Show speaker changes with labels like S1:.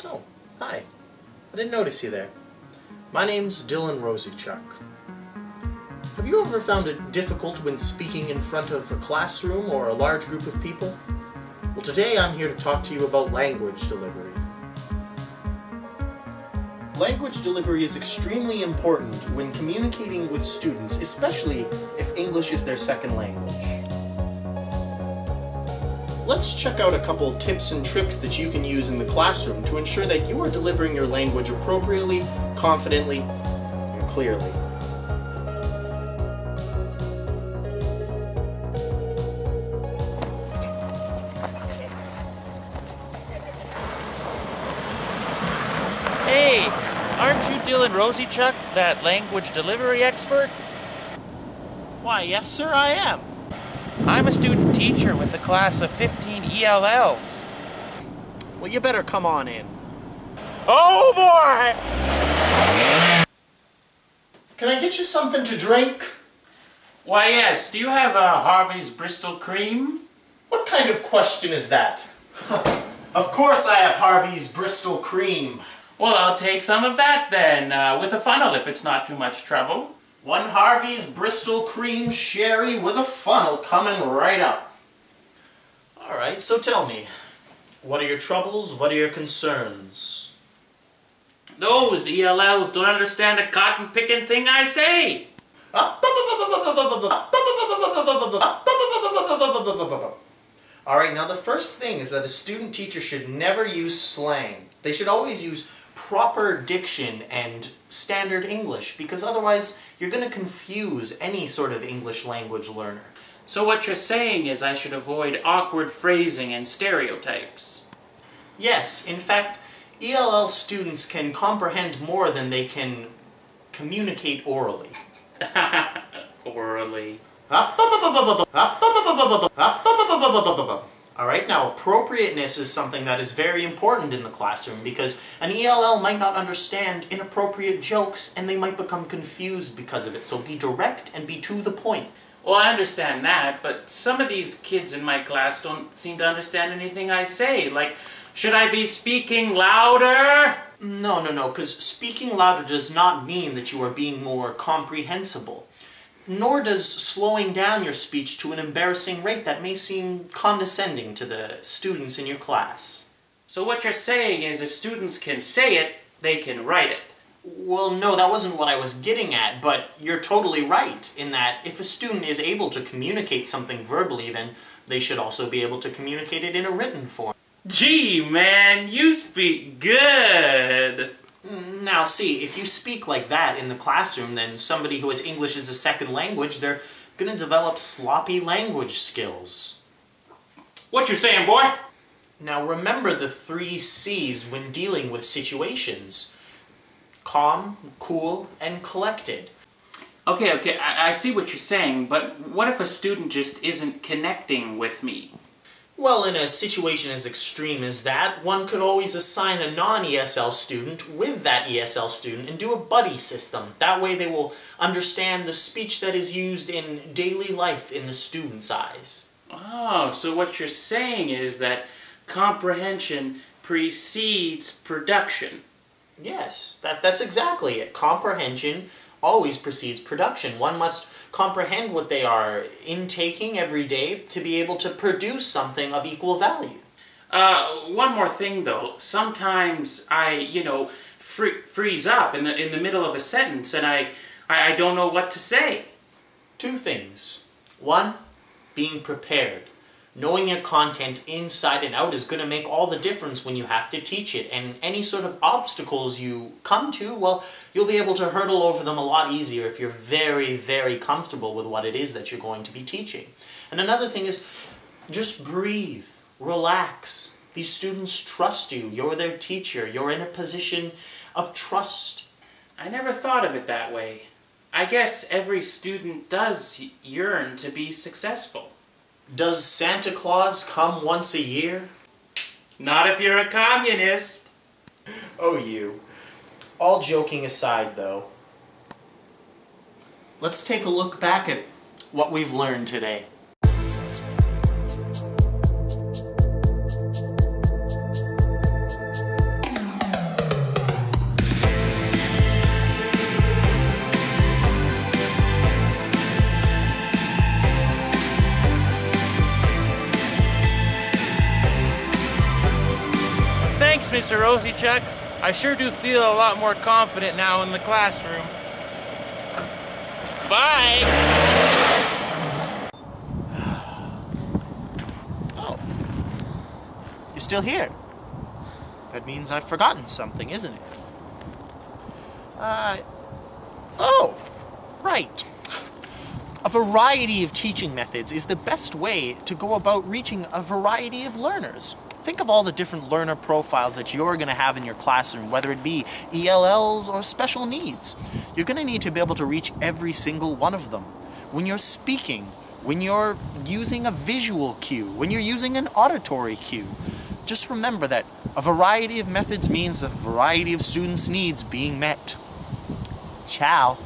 S1: Oh, hi. I didn't notice you there. My name's Dylan Roseychuk. Have you ever found it difficult when speaking in front of a classroom or a large group of people? Well, today I'm here to talk to you about language delivery. Language delivery is extremely important when communicating with students, especially if English is their second language. Let's check out a couple tips and tricks that you can use in the classroom to ensure that you are delivering your language appropriately, confidently, and clearly.
S2: Hey, aren't you Dylan Roseychuk, that language delivery expert?
S1: Why, yes sir, I am.
S2: I'm a student teacher with a class of 15 ELLs.
S1: Well, you better come on in.
S2: Oh boy!
S1: Can I get you something to drink?
S2: Why yes, do you have a Harvey's Bristol Cream?
S1: What kind of question is that? Of course I have Harvey's Bristol Cream.
S2: Well, I'll take some of that then, with a funnel if it's not too much trouble.
S1: One Harvey's Bristol Cream Sherry with a funnel coming right up. Alright, so tell me, what are your troubles, what are your concerns?
S2: Those ELLs don't understand a cotton-picking thing I say.
S1: Alright, now the first thing is that a student teacher should never use slang. They should always use proper diction and standard English, because otherwise you're going to confuse any sort of English language learner.
S2: So what you're saying is I should avoid awkward phrasing and stereotypes.
S1: Yes, in fact, ELL students can comprehend more than they can communicate orally.
S2: Orally.
S1: Alright, now appropriateness is something that is very important in the classroom because an ELL might not understand inappropriate jokes and they might become confused because of it, so be direct and be to the point.
S2: Well, I understand that, but some of these kids in my class don't seem to understand anything I say. Like, should I be speaking louder?
S1: No, because speaking louder does not mean that you are being more comprehensible. Nor does slowing down your speech to an embarrassing rate that may seem condescending to the students in your class.
S2: So what you're saying is if students can say it, they can write it.
S1: Well, no, that wasn't what I was getting at, but you're totally right in that if a student is able to communicate something verbally, then they should also be able to communicate it in a written form.
S2: Gee, man, you speak good!
S1: Now see, if you speak like that in the classroom, then somebody who has English as a second language, they're going to develop sloppy language skills.
S2: What you saying, boy?
S1: Now remember the 3 C's when dealing with situations. Calm, cool, and collected.
S2: Okay, I see what you're saying, but what if a student just isn't connecting with me?
S1: Well, in a situation as extreme as that, one could always assign a non-ESL student with that ESL student and do a buddy system. That way they will understand the speech that is used in daily life in the student's eyes.
S2: Oh, so what you're saying is that comprehension precedes production.
S1: Yes, that's exactly it. Comprehension always precedes production. One must comprehend what they are intaking every day to be able to produce something of equal value.
S2: One more thing though. Sometimes I, freeze up in the middle of a sentence and I don't know what to say.
S1: 2 things. 1, being prepared. Knowing your content inside and out is going to make all the difference when you have to teach it, and any sort of obstacles you come to, well, you'll be able to hurdle over them a lot easier if you're very, very comfortable with what it is that you're going to be teaching. And another thing is, just breathe, relax. These students trust you. You're their teacher. You're in a position of trust.
S2: I never thought of it that way. I guess every student does yearn to be successful.
S1: Does Santa Claus come once a year?
S2: Not if you're a communist.
S1: Oh, you. All joking aside, though, let's take a look back at what we've learned today.
S3: Thanks, Mr. Rosiechuck. I sure do feel a lot more confident now in the classroom. Bye!
S1: Oh. You're still here. That means I've forgotten something, isn't it? Oh! Right. A variety of teaching methods is the best way to go about reaching a variety of learners. Think of all the different learner profiles that you're going to have in your classroom, whether it be ELLs or special needs. You're going to need to be able to reach every single one of them. When you're speaking, when you're using a visual cue, when you're using an auditory cue, just remember that a variety of methods means a variety of students' needs being met. Ciao.